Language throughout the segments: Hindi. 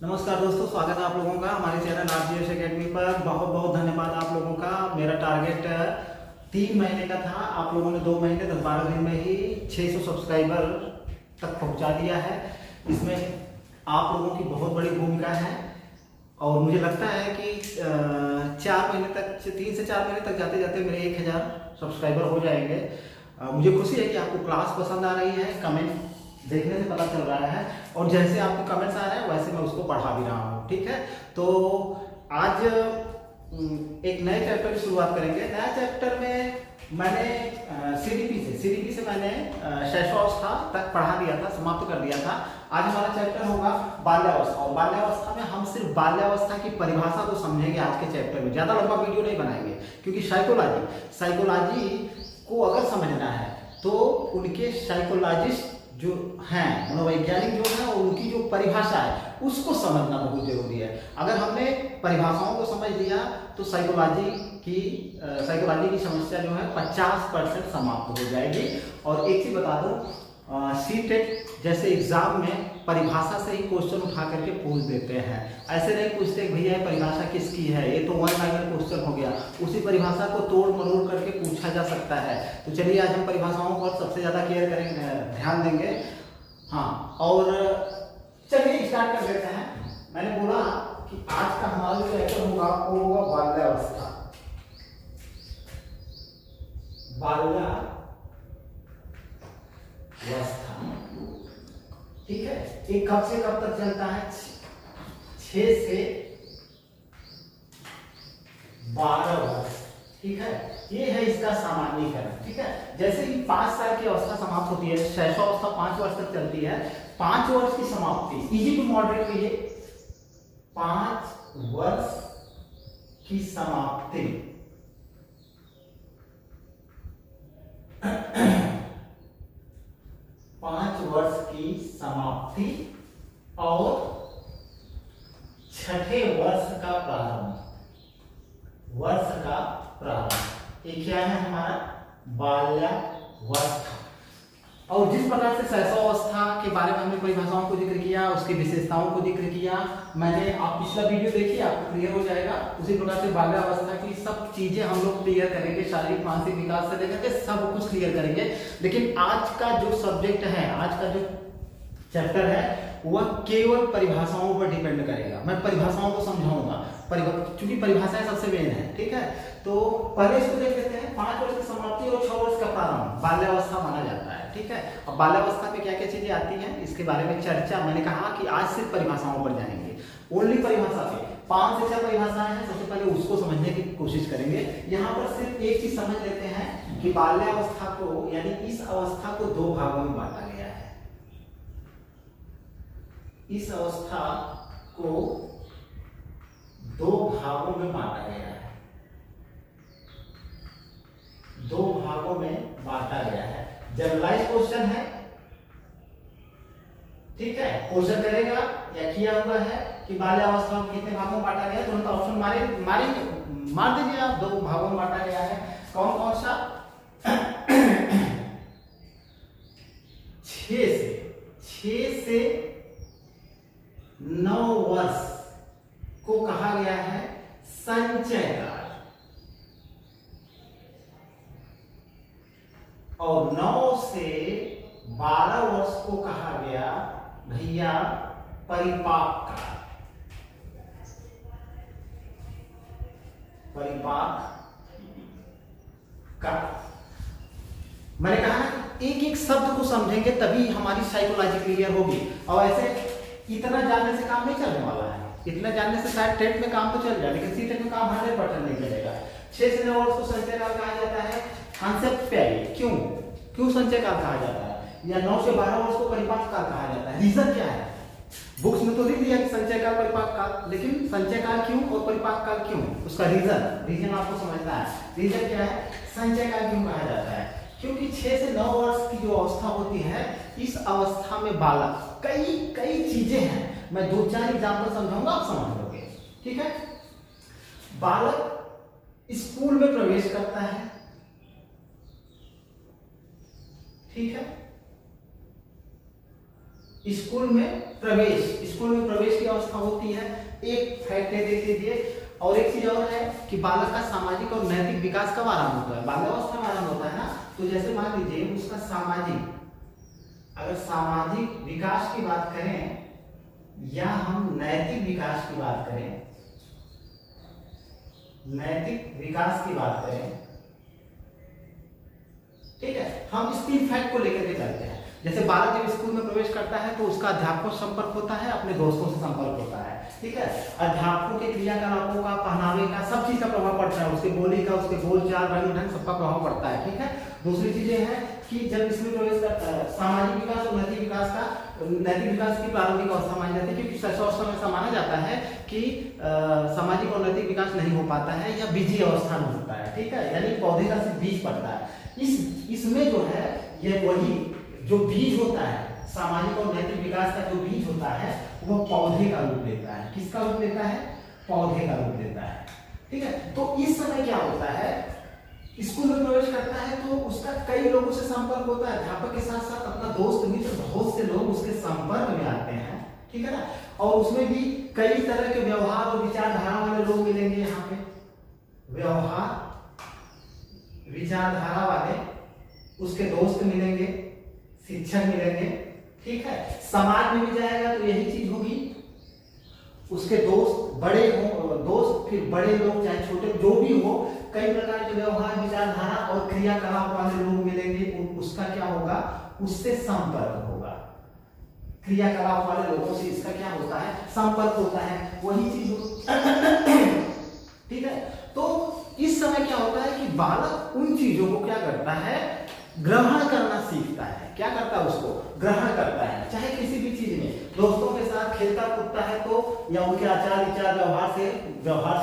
नमस्कार दोस्तों, स्वागत है आप लोगों का हमारे चैनल आरजीएस एकेडमी पर। बहुत बहुत धन्यवाद आप लोगों का। मेरा टारगेट 3 महीने का था, आप लोगों ने 2 महीने 10-12 दिन में ही 600 सब्सक्राइबर तक पहुंचा दिया है। इसमें आप लोगों की बहुत बड़ी भूमिका है और मुझे लगता है कि 4 महीने तक, 3 से 4 महीने तक जाते जाते मेरे 1000 सब्सक्राइबर हो जाएंगे। मुझे खुशी है कि आपको क्लास पसंद आ रही है, कमेंट देखने से पता चल रहा है और जैसे आपको कमेंट्स आ रहे हैं वैसे मैं उसको पढ़ा भी रहा हूँ। ठीक है, तो आज एक नए चैप्टर की शुरुआत करेंगे। नया चैप्टर में मैंने सीडीपी से मैंने शैशवावस्था तक पढ़ा दिया था, समाप्त कर दिया था। आज हमारा चैप्टर होगा बाल्यावस्था और बाल्यावस्था में हम सिर्फ बाल्यावस्था की परिभाषा को समझेंगे आज के चैप्टर में। ज़्यादा लंबा वीडियो नहीं बनाएंगे क्योंकि साइकोलॉजी को अगर समझना है तो उनके साइकोलॉजिस्ट जो हैं, मनोवैज्ञानिक जो है, उनकी जो परिभाषा है उसको समझना बहुत जरूरी है। अगर हमने परिभाषाओं को समझ लिया तो साइकोलॉजी की समस्या जो है 50% समाप्त हो जाएगी। और एक चीज बता दूं, सीटेट जैसे एग्जाम में परिभाषा से ही क्वेश्चन उठा करके पूछ देते हैं। ऐसे नहीं पूछते भैया ये परिभाषा किसकी है, ये तो 1 लाइनर क्वेश्चन हो गया। उसी परिभाषा को तोड़ मरोड़ करके पूछा जा सकता है। तो चलिए आज हम परिभाषाओं पर सबसे ज्यादा केयर करेंगे, ध्यान देंगे। हाँ, और चलिए स्टार्ट कर देते हैं। मैंने बोला कि आज का हमारा जो चैप्टर होगा वो होगा बाल्यावस्था। ठीक है, ये कब से कब तक चलता है? 6 से 12 वर्ष। ठीक है, ये है इसका सामान्यीकरण। ठीक है, जैसे कि 5 साल की अवस्था समाप्त होती है, शैशवावस्था 5 वर्ष तक चलती है। 5 वर्ष की समाप्ति, इजी टू मॉडरेट में, ये 5 वर्ष की समाप्ति 5 वर्ष की समाप्ति और 6ठे वर्ष का प्रारंभ। ये क्या है हमारा? बाल्यावस्था। और जिस प्रकार से शैशवावस्था के बारे में हमने परिभाषाओं को जिक्र किया, उसकी विशेषताओं को जिक्र किया, मैंने आप पिछला वीडियो देखिए, आपको क्लियर हो जाएगा। उसी प्रकार से बाल्यावस्था की सब चीजें हम लोग क्लियर करेंगे, शारीरिक मानसिक विकास से लेकर सब कुछ क्लियर करेंगे। लेकिन आज का जो सब्जेक्ट है, आज का जो चैप्टर है, वह केवल परिभाषाओं पर डिपेंड करेगा। मैं परिभाषाओं को समझाऊंगा, क्योंकि परिभाषाएं सबसे मेन है। ठीक है, तो पहले इसको देख लेते हैं। 5 वर्ष की समाप्ति और 6 वर्ष का प्रारंभ बाल्यावस्था माना जाता है। ठीक है, अब बाल्यावस्था में क्या क्या चीजें आती हैं इसके बारे में चर्चा। मैंने कहा कि आज सिर्फ परिभाषाओं पर जाएंगे, ओनली परिभाषा पे। 5 से 6 परिभाषाएं हैं, सबसे पहले उसको समझने की कोशिश करेंगे। यहाँ पर सिर्फ एक चीज समझ लेते हैं कि बाल्यावस्था को, यानी इस अवस्था को 2 भागों में बांटा गया है। इस अवस्था को 2 भागों में बांटा गया है। 2 भागों में बांटा गया है। जनरलाइज क्वेश्चन है। ठीक है, क्वेश्चन करेगा या किया हुआ है कि बाल्यावस्था को कितने भागों में बांटा गया, तुरंत ऑप्शन मार दीजिए आप। 2 भागों में बांटा गया है। कौन कौन सा? 6 से 9 वर्ष को कहा गया है संचय काल, और 9 से 12 वर्ष को कहा गया भैया परिपाक काल। मैंने कहा एक एक शब्द को समझेंगे तभी हमारी साइकोलॉजी क्लियर होगी। और ऐसे इतना जानने से काम नहीं चलने वाला है। इतना जानने से शायद टेट में काम तो चल जाए, लेकिन सी टेट में काम 100% नहीं चलेगा। 6 से 9 वर्ष को संचय काल कहा जाता है। कॉन्सेप्ट पे आइए, क्यों संचय काल कहा जाता है, या 9 से 12 वर्ष को परिपाक काल कहा जाता है? रीजन क्या है? बुक्स में तो लिख दिया कि संचय काल, परिपाक काल, लेकिन संचय काल क्यों और परिपाक काल क्यों, उसका रीजन आपको समझना है। रीजन क्या है? संचय काल क्यों कहा जाता है? क्योंकि 6 से 9 वर्ष की जो अवस्था होती है, इस अवस्था में बालक कई चीजें हैं। मैं 2-4 एग्जाम्पल समझाऊंगा, आप समझ लोगे। ठीक है, बालक स्कूल में प्रवेश करता है। ठीक है, स्कूल में प्रवेश की अवस्था होती है। एक फैक्ट है देख लीजिए। और एक चीज और है कि बालक का सामाजिक और नैतिक विकास कब आरंभ होता है? बाल्यावस्था में आरंभ होता है ना। तो जैसे मान लीजिए उसका अगर सामाजिक विकास की बात करें या हम नैतिक विकास की बात करें, ठीक है, हम इस 3 फैक्ट को लेकर के चलते हैं। जैसे बालक जब स्कूल में प्रवेश करता है तो उसका अध्यापकों से संपर्क होता है, अपने दोस्तों से संपर्क होता है, ठीक है। अध्यापकों के क्रियाकलापों का, पहनावे का, सब चीज का प्रभाव पड़ता है, उसके बोली का, उसके बोलचाल, रंग ढंग, सबका प्रभाव पड़ता है, ठीक है। दूसरी चीजें हैं कि जब इसमें प्रवेश करता है, सामाजिक विकास और नैतिक विकास की प्रारंभिक अवस्था मानी जाती है, क्योंकि शैशवावस्था में ऐसा माना जाता है कि सामाजिक और नैतिक विकास नहीं हो पाता है या बीजी अवस्था में होता है, ठीक है, यानी पौधे का सिर्फ बीज पड़ता है। इसमें जो है ये वही जो बीज होता है, सामाजिक और नैतिक विकास का जो बीज होता है वो पौधे का रूप लेता है। किसका रूप लेता है? पौधे का रूप लेता है, ठीक है। तो इस समय क्या होता है, स्कूल में प्रवेश करता है तो उसका कई लोगों से संपर्क होता है, अध्यापक के साथ साथ अपना दोस्त मित्र, बहुत से लोग उसके संपर्क में आते हैं, ठीक है ना। और उसमें भी कई तरह के व्यवहार और विचारधारा वाले लोग मिलेंगे। यहाँ पे व्यवहार विचारधारा वाले उसके दोस्त मिलेंगे, शिक्षक मिलेंगे, ठीक है। समाज में भी जाएगा तो यही चीज होगी, उसके दोस्त बड़े हो, दोस्त फिर बड़े लोग चाहे छोटे जो भी हो, कई प्रकार के व्यवहार विचारधारा और क्रियाकलाप वाले लोग मिलेंगे। उसका क्या होगा? उससे संपर्क होगा। क्रियाकलाप वाले लोगों से इसका क्या होता है? संपर्क होता है, वही चीज ठीक है। तो इस समय क्या होता है कि बालक उन चीजों को क्या करता है? ग्रहण करना सीखता है। क्या करता है? उसको ग्रहण करता है। चाहे किसी भी चीज में दोस्तों के साथ खेलता कूदता है तो, या उनके आचार विचार व्यवहार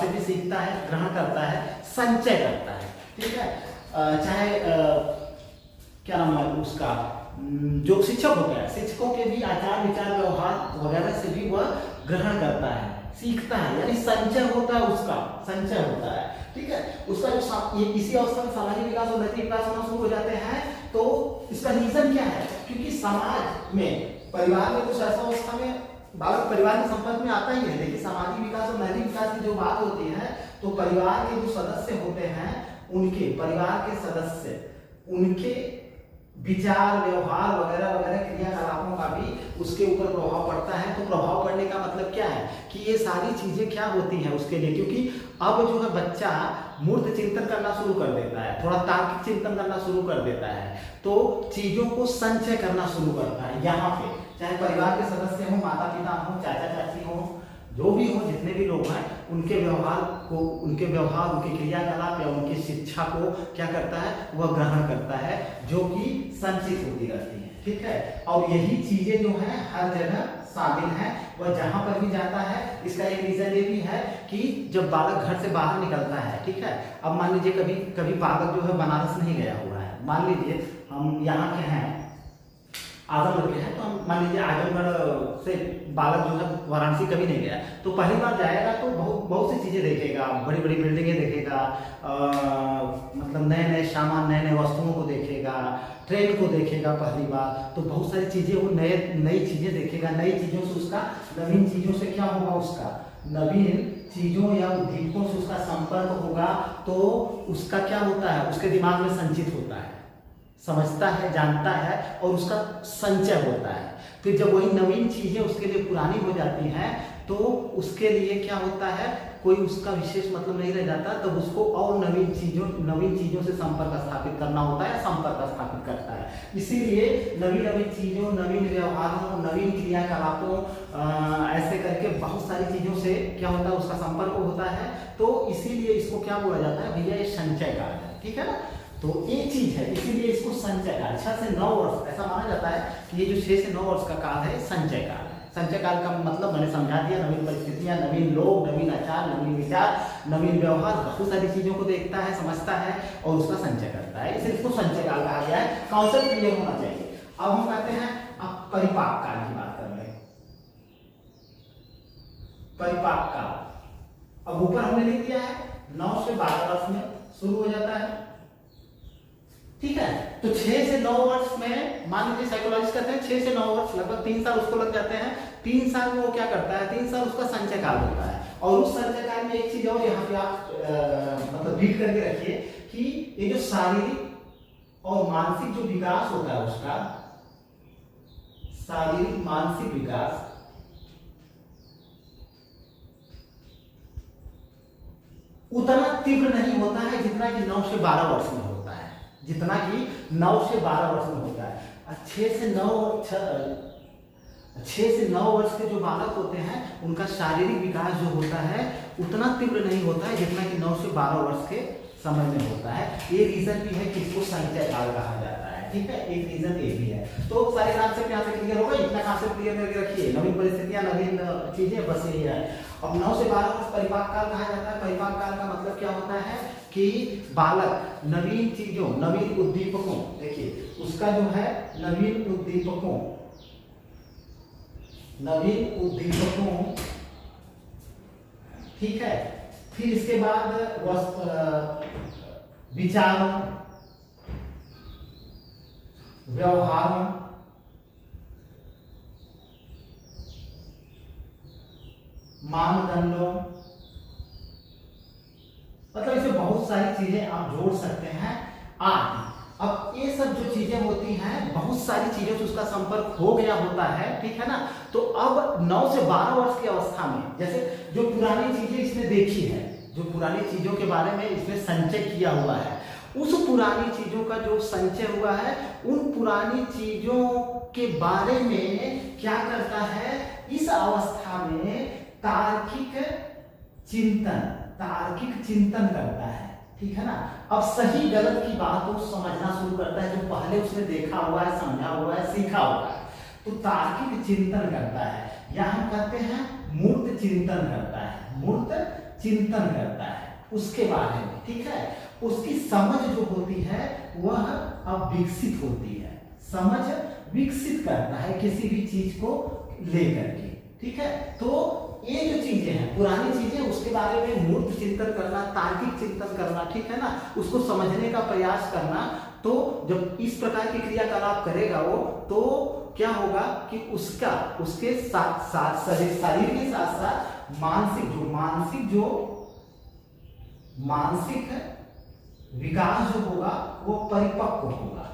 से भी सीखता है, ग्रहण करता है, संचय करता है, ठीक है। चाहे क्या नाम है उसका, जो शिक्षक होता है, शिक्षकों के भी आचार विचार व्यवहार वगैरह से भी वह ग्रहण करता है, सीखता है, यानी संचय होता है, उसका संचय होता है, ठीक है। उसका जो इसी अवस्था में सामाजिक विकास और नैतिक विकास होना शुरू हो जाते हैं। तो इसका रीजन क्या है? क्योंकि समाज में, परिवार में कुछ ऐसा अवस्था में बालक परिवार के संपर्क में आता ही है। देखिए सामाजिक विकास और नैतिक विकास की जो बात होती है तो परिवार के जो सदस्य होते हैं, उनके विचार व्यवहार वगैरह वगैरह क्रियाकलापों का भी उसके ऊपर प्रभाव पड़ता है। तो प्रभाव पड़ने का मतलब क्या है कि ये सारी चीजें क्या होती हैं उसके लिए, क्योंकि अब जो है बच्चा मूर्त चिंतन करना शुरू कर देता है, थोड़ा तार्किक चिंतन करना शुरू कर देता है, तो चीजों को संचय करना शुरू करता है। यहाँ पे चाहे परिवार के सदस्य हो, माता पिता हो, चाचा चाची हो, जो भी हो, जितने भी लोग हैं, उनके व्यवहार, उनके क्रियाकलाप या उनकी शिक्षा को क्या करता है? वह ग्रहण करता है, जो कि संचित होती रहती है, ठीक है। और यही चीजें जो है हर जगह शामिल है, वह जहां पर भी जाता है। इसका एक रीजन ये भी है कि जब बालक घर से बाहर निकलता है, ठीक है। अब मान लीजिए कभी बालक जो है बनारस नहीं गया हुआ है, मान लीजिए हम यहाँ के हैं, आजमगढ़ के हैं, तो हम मान लीजिए आजमगढ़ से बालक जो है वाराणसी कभी नहीं गया, तो पहली बार जाएगा तो बहुत सी चीजें देखेगा, बड़ी बड़ी बिल्डिंगें देखेगा, मतलब नए नए सामान, नए नए वस्तुओं को देखेगा, ट्रेन को देखेगा पहली बार, तो बहुत सारी चीजें वो नई चीजें देखेगा। नई चीजों से उसका, नवीन चीजों से क्या होगा? उसका नवीन चीजों या उद्दीपकों से उसका संपर्क होगा, तो उसका क्या होता है? उसके दिमाग में संचित होता है, समझता है, जानता है, और उसका संचय होता है। फिर जब वही नवीन चीजें उसके लिए पुरानी हो जाती हैं तो उसके लिए क्या होता है? कोई उसका विशेष मतलब नहीं रह जाता, तब उसको और नवीन चीजों से संपर्क स्थापित करना होता है, संपर्क स्थापित करता है। इसीलिए नवीन चीजों, नवीन व्यवहारों, नवीन क्रियाकलापों, ऐसे करके बहुत सारी चीजों से क्या होता है? उसका संपर्क होता है। तो इसीलिए इसको क्या बोला जाता है? भैया ये संचय कार्य है, ठीक है ना। तो एक चीज है, इसीलिए इसको संचय काल, 6 से 9 वर्ष ऐसा माना जाता है कि ये जो 6 से 9 वर्ष का काल है संचय काल है। संचय काल का मतलब मैंने समझा दिया, नवीन परिस्थितियां, नवीन लोग, नवीन आचार, नवीन विचार, नवीन व्यवहार, बहुत सारी चीजों को देखता है, समझता है और उसका संचय करता है, इसलिए इसको संचय काल कहा गया है। कॉन्सेप्ट क्लियर होना चाहिए। अब हम कहते हैं, अब परिपाक काल की बात कर रहे हैं। परिपाक काल, अब ऊपर हमने लिख दिया है 9 से 12 वर्ष में शुरू हो जाता है, ठीक है। तो 6 से 9 वर्ष में मान लीजिए साइकोलॉजिस्ट कहते हैं 6 से 9 वर्ष, लगभग 3 साल उसको लग जाते हैं। 3 साल में वो क्या करता है, 3 साल उसका संचय काल होता है। और उस संचय काल में एक चीज और यहाँ पे आप मतलब रीड करके रखिए कि ये जो शारीरिक और मानसिक जो विकास होता है उसका, शारीरिक मानसिक विकास उतना तीव्र नहीं होता है जितना कि 9 से 12 वर्ष में होता है, जितना कि 9 से 12 वर्ष में होता है। 6 से 9 वर्ष के जो बालक होते हैं उनका शारीरिक विकास जो होता है उतना तीव्र नहीं होता है जितना कि 9 से 12 वर्ष के समय में होता है। ये रीजन भी है कि इसको संचय काल कहा जाता है, ठीक है, एक रीजन ये भी है। तो सारे कॉन्सेप्ट यहाँ से क्लियर होगा, इतना कॉन्सेप्ट क्लियर करके रखिए। नवीन परिस्थितियां, नवीन चीजें, बस यही है। अब 9 से 12 वर्ष परिपाक काल कहा जाता है। परिपाक काल का मतलब क्या होता है कि बालक नवीन चीजों, नवीन उद्दीपकों, देखिए उसका जो है नवीन उद्दीपकों, ठीक है, फिर इसके बाद विचारों, व्यवहारों, मानदंडों, मतलब इसे बहुत सारी चीजें आप जोड़ सकते हैं आदि। अब ये सब जो चीजें होती हैं, बहुत सारी चीजों से उसका संपर्क हो गया होता है, ठीक है ना। तो अब 9 से 12 वर्ष की अवस्था में, जैसे जो पुरानी चीजें इसने देखी है, जो पुरानी चीजों के बारे में इसने संचय किया हुआ है, उस पुरानी चीजों का जो संचय हुआ है, उन पुरानी चीजों के बारे में क्या करता है, इस अवस्था में तार्किक चिंतन करता है, ठीक है ना। अब सही गलत की बात वो समझना शुरू करता है, जो पहले उसने देखा हुआ है, समझा हुआ है, सीखा हुआ है, तो तार्किक चिंतन करता है, या हम कहते हैं मूर्त चिंतन करता है, मूर्त चिंतन करता है उसके बारे में, ठीक है। उसकी समझ जो होती है वह अब विकसित होती है, समझ विकसित करता है किसी भी चीज को लेकर के, ठीक है। तो ये जो चीजें हैं, पुरानी चीजें, उसके बारे में मूर्त चिंतन करना, तार्किक चिंतन करना, ठीक है ना, उसको समझने का प्रयास करना। तो जब इस प्रकार की क्रियाकलाप करेगा वो, तो क्या होगा कि उसके साथ साथ शरीर के साथ साथ मानसिक विकास जो होगा वो परिपक्व होगा।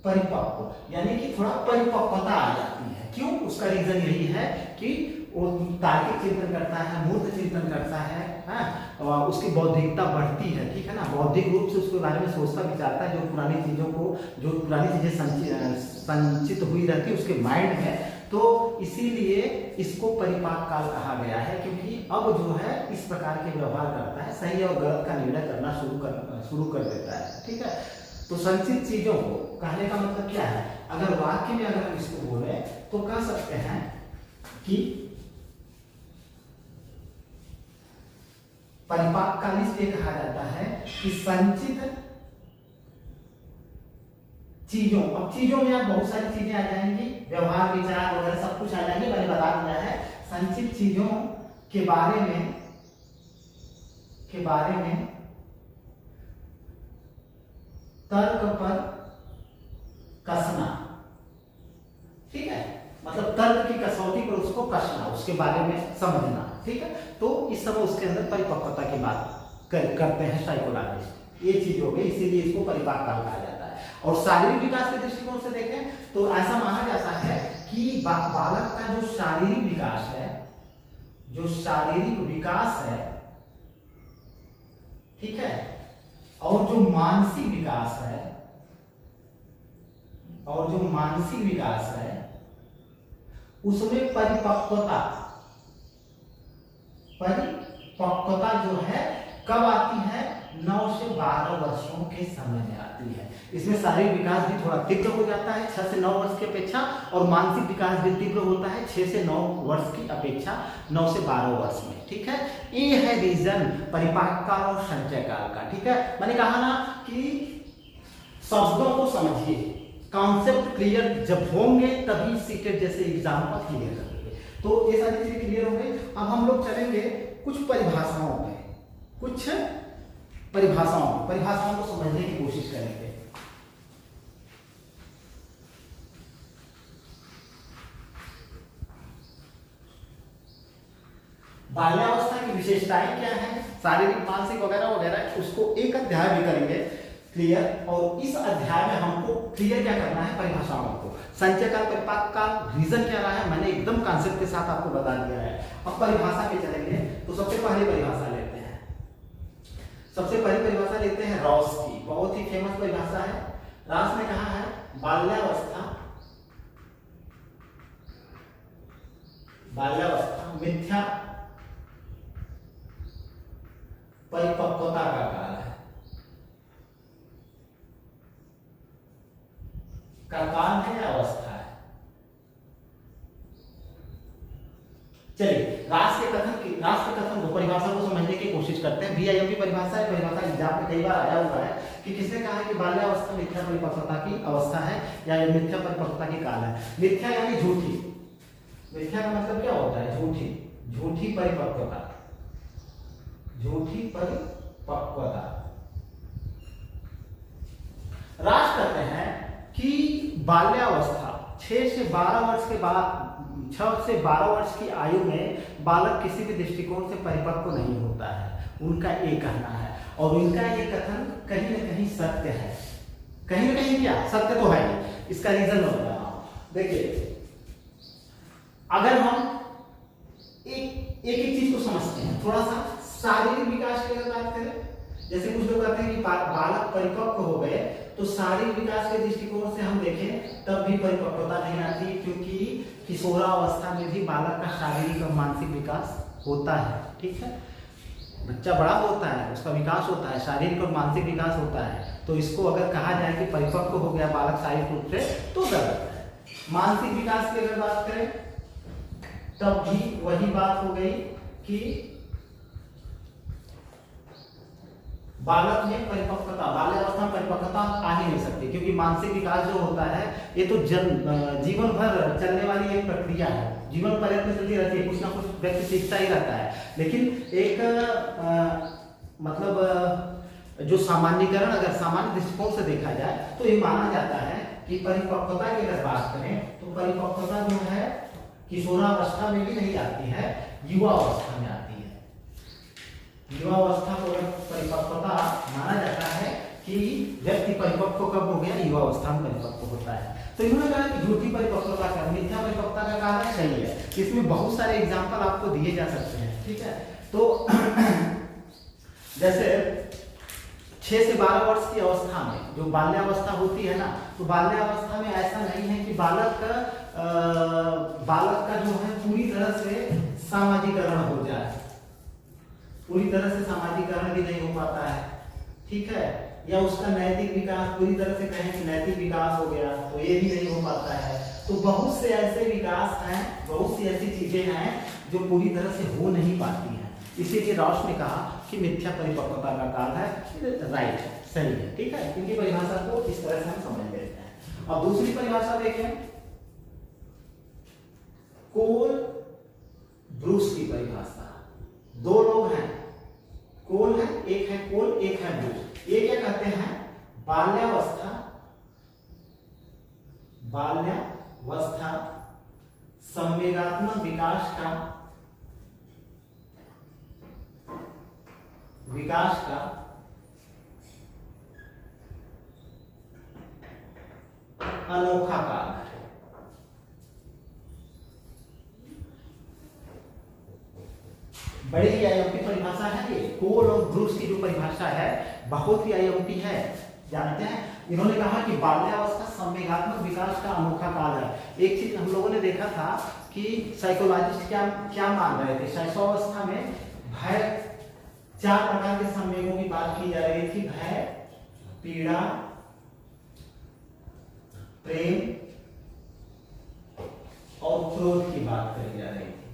परिपक्व यानी कि थोड़ा परिपक्वता आ जाती है। क्यों? उसका रीजन यही है कि वो तार्किक चिंतन करता है, मूर्त चिंतन करता है, उसकी बौद्धिकता बढ़ती है, ठीक है ना। बौद्धिक रूप से उसके बारे में सोचता विचारता है, जो पुरानी चीजें संचित हुई रहती है उसके माइंड में। तो इसीलिए इसको परिपाक काल कहा गया है, क्योंकि अब जो है इस प्रकार के व्यवहार करता है, सही और गलत का निर्णय करना शुरू कर देता है, ठीक है। तो संचित चीजों को कहने का मतलब क्या है? अगर वाक्य में अगर हम इसको बोले तो कह सकते हैं कि परिपाक काल इसलिए कहा जाता है कि संचित चीजों, अब चीजों में आप बहुत सारी चीजें आ जाएंगी, व्यवहार, विचार वगैरह सब कुछ आ जाएंगे, मैंने बता दिया है। संचित चीजों के बारे में तर्क पर कसना, ठीक है, मतलब तर्क की कसौटी पर उसको कसना, उसके बारे में समझना, ठीक है। तो इस समय उसके अंदर परिपक्वता की बात करते हैं साइकोलॉजिस्ट। ये चीज हो गई, इसीलिए इसको परिपाक काल कहा जाता है। और शारीरिक विकास के दृष्टिकोण से देखें तो ऐसा माना जाता है कि बालक का जो शारीरिक विकास है, ठीक है, और जो मानसिक विकास है उसमें परिपक्वता जो है कब आती है? 9 से 12 वर्षों के समय में आती है। इसमें शारीरिक विकास भी थोड़ा तीव्र हो जाता है 6 से 9 वर्ष की अपेक्षा, और मानसिक विकास भी तीव्र होता है 6 से 9 वर्ष की अपेक्षा 9 से 12 वर्ष में, ठीक है। ये है रीजन परिपाक काल और संचय काल का, ठीक है। मैंने कहा ना कि शब्दों को समझिए, कॉन्सेप्ट क्लियर जब होंगे तभी सीटेट जैसे एग्जाम को क्लियर करेंगे। तो ये सारी चीजें क्लियर हो गई। अब हम लोग चलेंगे कुछ परिभाषाओं पे, कुछ परिभाषाओं को समझने की कोशिश करेंगे। बाल्यावस्था की विशेषताएं क्या है, शारीरिक, मानसिक वगैरह वगैरह, उसको एक अध्याय भी करेंगे क्लियर। और इस अध्याय में हमको क्लियर क्या करना है, परिभाषाओं को। संचय काल, परिपाक काल, रीजन क्या रहा है, मैंने एकदम कॉन्सेप्ट के साथ आपको बता दिया है। अब परिभाषा पे चलेंगे तो सबसे पहले परिभाषा लेते हैं। सबसे पहली परिभाषा लेते हैं रॉस की, बहुत ही फेमस परिभाषा है। रॉस ने कहा है बाल्यावस्था मिथ्या परिपक्वता का काल है, काल है या अवस्था है। चलिए रास के कथन को, परिभाषा को समझने की कोशिश करते हैं। VIMP परिभाषा है, परिभाषा एग्जाम में कई बार आया हुआ है कि किसने कहा है कि बाल्यावस्था मिथ्या परिपक्वता की अवस्था है या मिथ्या परिपक्वता की काल है। मिथ्या यानी झूठी, मिथ्या का मतलब क्या होता है, झूठी परिपक्वता, झूठी परिपक्वता। राज कहते हैं कि बाल्यावस्था 6 से 12 वर्ष के बाद, 6 से 12 वर्ष की आयु में बालक किसी भी दृष्टिकोण से परिपक्व नहीं होता है, उनका ये कहना है। और उनका ये कथन कहीं ना कहीं सत्य है, कहीं ना कहीं क्या सत्य तो है। इसका रीजन होता है, देखिए अगर हम एक चीज को समझते हैं, थोड़ा सा शारीरिक विकास की अगर बात करें, जैसे कुछ लोग कहते हैं कि बालक परिपक्व हो गए, तो शारीरिक विकास के दृष्टिकोण से हम देखें तब भी परिपक्वता नहीं आती, क्योंकि किशोरावस्था में भी बालक का शारीरिक और मानसिक विकास होता है। ठीक है, बच्चा बड़ा होता है, उसका विकास होता है, शारीरिक और मानसिक विकास होता है। तो इसको अगर कहा जाए कि परिपक्व हो गया बालक शारीरिक रूप से, तो गलत है। मानसिक विकास की अगर बात करें तब भी वही बात हो गई कि बालक में परिपक्वता, बाल्यावस्था में परिपक्वता आ ही नहीं सकती, क्योंकि मानसिक विकास जो होता है ये तो जीवन भर चलने वाली एक प्रक्रिया है, जीवन पर्यंत चलती रहती है, कुछ ना कुछ व्यक्ति सीखता ही रहता है। लेकिन एक मतलब जो सामान्यकरण, अगर सामान्य दृष्टिकोण से देखा जाए तो ये माना जाता है कि परिपक्वता की अगर बात करें तो परिपक्वता जो है किशोरावस्था में भी नहीं आती है, युवा अवस्था में आती है। युवा अवस्था को परिपक्वता माना जाता है कि व्यक्ति परिपक्व कब हो गया, युवा अवस्था में परिपक्व होता है। तो इन्होंने कहा कि झूठी परिपक्वता का, मिथ्या परिपक्वता का कारण सही है। इसमें बहुत सारे एग्जाम्पल आपको दिए जा सकते हैं। ठीक है, तो जैसे 6 से 12 वर्ष की अवस्था में जो बाल्यावस्था होती है ना, तो बाल्यावस्था में ऐसा नहीं है कि बालक का जो है पूरी तरह से सामाजिकरण हो जाए, पूरी तरह से सामाजिकरण भी नहीं हो पाता है। ठीक है, या उसका नैतिक विकास पूरी तरह से कहें कि नैतिक विकास हो गया, तो ये भी नहीं हो पाता है। तो बहुत से ऐसे विकास हैं, बहुत सी ऐसी चीजें हैं जो पूरी तरह से हो नहीं पाती हैं। इसीलिए रॉस ने कहा कि मिथ्या परिपक्वता का काल है, राइट है, सही है। ठीक है, इनकी परिभाषा को इस तरह से हम समझ लेते हैं। अब दूसरी परिभाषा देखें, कोल ब्रूस की परिभाषा। दो लोग हैं, कोल है, एक है कोल, एक है ब्रूस। ये क्या कहते हैं, बाल्यावस्था संवेगात्मक विकास का अनोखा काल है। बड़ी ही IMP परिभाषा है ये। कोल और ब्रूस की जो परिभाषा है बहुत ही IMP है, जानते हैं। इन्होंने कहा कि बाल्यावस्था संवेगात्मक विकास का अनोखा काल है। एक चीज हम लोगों ने देखा था कि साइकोलॉजिस्ट क्या मान रहे थे, शैशवावस्था में भय, 4 प्रकार के संवेगों की बात की जा रही थी, भय, पीड़ा, प्रेम और क्रोध की बात करी जा रही थी।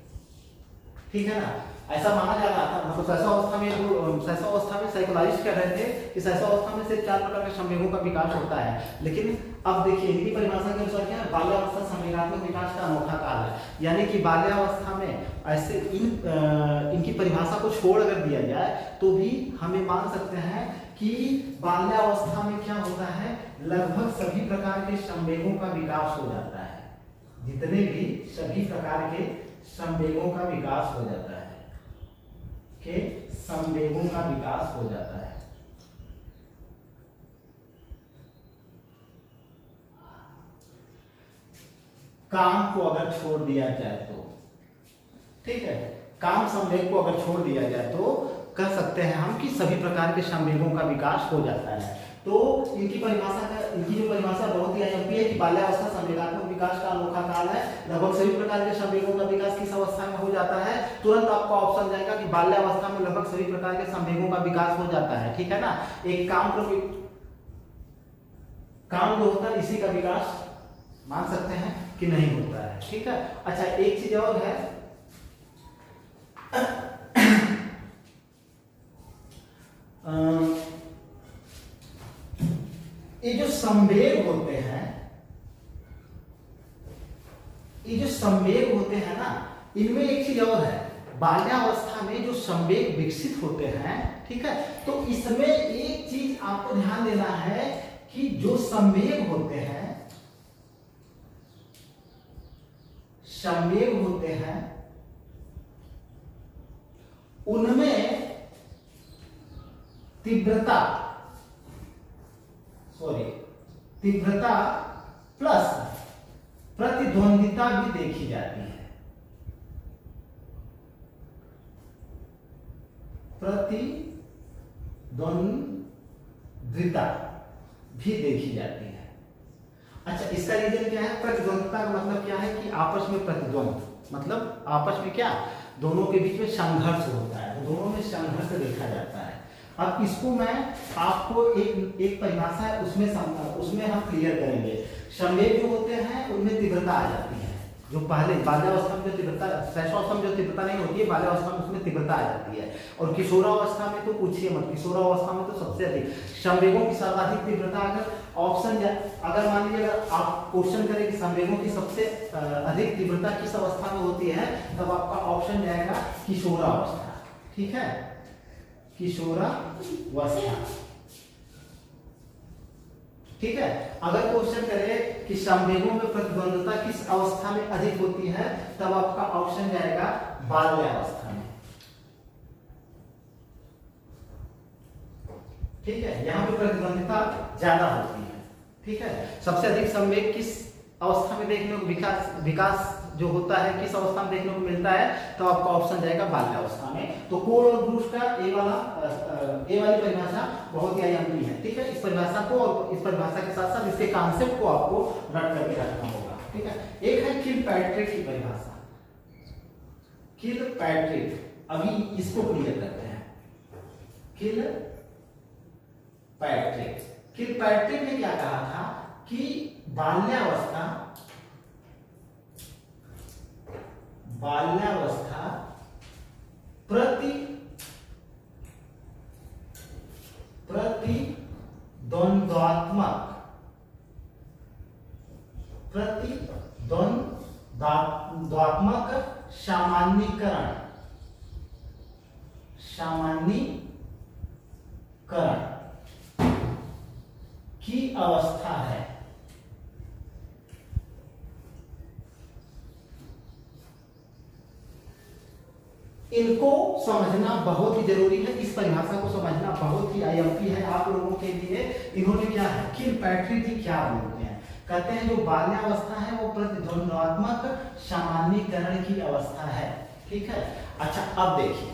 ठीक है ना, ऐसा माना जा रहा था। मतलब शैशवावस्था में साइकोलॉजिस्ट कह रहे थे कि शैशवावस्था में सिर्फ 4 प्रकार के संवेगों का विकास होता है। लेकिन अब देखिए इनकी परिभाषा के अनुसार क्या है, बाल्यावस्था संवेगात्मक विकास का अनोखा काल है। यानी कि बाल्यावस्था में ऐसे इनकी परिभाषा को छोड़ अगर दिया जाए तो भी हमें मान सकते हैं कि बाल्यावस्था में क्या होता है, लगभग सभी प्रकार के संवेगों का विकास हो जाता है। जितने भी सभी प्रकार के संवेगों का विकास हो जाता है, के संवेगों का विकास हो जाता है। काम को अगर छोड़ दिया जाए तो, ठीक है, काम संवेग को अगर छोड़ दिया जाए तो कह सकते हैं हम कि सभी प्रकार के संवेगों का विकास हो जाता है। तो इनकी जो परिभाषा बहुत ही अहम है कि बाल्यावस्था संवेगात्मक विकास का अनोखा काल है। लगभग सभी प्रकार के संवेगों का विकास किस अवस्था में हो जाता है? तुरंत आपका ऑप्शन जाएगा कि बाल्यावस्था में लगभग सभी प्रकार के संवेगों का विकास हो जाता है, ठीक है ना। एक काम जो होता है इसी का विकास मान सकते हैं कि नहीं होता है, ठीक है। अच्छा, एक चीज और है, ये जो संवेग होते हैं, ना, इनमें एक चीज और है। बाल्यावस्था में जो संवेग विकसित होते हैं, ठीक है, तो इसमें एक चीज आपको ध्यान देना है कि जो संवेग होते हैं उनमें तीव्रता प्लस प्रतिद्वंदिता भी देखी जाती है। प्रतिद्वंदिता भी देखी जाती है। अच्छा, इसका रीजन क्या है? प्रतिद्वंदिता का मतलब क्या है कि आपस में प्रतिद्वंद, मतलब आपस में क्या, दोनों के बीच में संघर्ष होता है, दोनों में संघर्ष देखा जाता है। अब इसको मैं आपको एक परिभाषा है उसमें हम क्लियर करेंगे। संवेग जो होते हैं उनमें तीव्रता आ जाती है, जो पहले बाल्यावस्था में जो तीव्रता, शैशवावस्था में जो तीव्रता नहीं होती है, बाल्यावस्था में उसमें तीव्रता आ जाती है। और किशोरावस्था में तो पूछिए मत, किशोरावस्था में तो सबसे अधिक संवेगों की सर्वाधिक तीव्रता, अगर मान लीजिए अगर आप क्वेश्चन करें कि संवेगों की सबसे अधिक तीव्रता किस अवस्था में होती है, तब आपका ऑप्शन जाएगा किशोरावस्था, ठीक है, किशोरावस्था, ठीक है। अगर क्वेश्चन करे कि संवेगों में प्रतिद्वंदिता किस अवस्था में अधिक होती है, तब आपका ऑप्शन जाएगा बाल्यावस्था में, ठीक है। यहां पे प्रतिद्वंदिता ज्यादा होती है, ठीक है। सबसे अधिक संवेग किस अवस्था में देखने को, विकास जो होता है किस अवस्था में देखने को मिलता है, तो आपका ऑप्शन जाएगा बाल्यावस्था में। तो कोर और ब्रूस का ए वाली परिभाषा बहुत ही अहम है, ठीक है। इस परिभाषा को और इस परिभाषा के साथ साथ इसके कॉन्सेप्ट को आपको रट करके रखना होगा, ठीक है। एक है किलपैट्रिक की परिभाषा, किलपैट्रिक, अभी इसको क्लियर करते हैं। किलपैट्रिक ने क्या कहा था कि बाल्यावस्था प्रतिद्वंद्वात्मक सामान्यीकरण की अवस्था है। इनको समझना बहुत ही जरूरी है, इस परिभाषा को समझना बहुत ही आईएमपी है आप लोगों के लिए। इन्होंने क्या है, किलपैट्रिक जी क्या बोलते हैं, कहते हैं जो बाल्यावस्था है वो प्रतिद्वंद्वात्मक सामान्यीकरण की अवस्था है, ठीक है। अच्छा, अब देखिए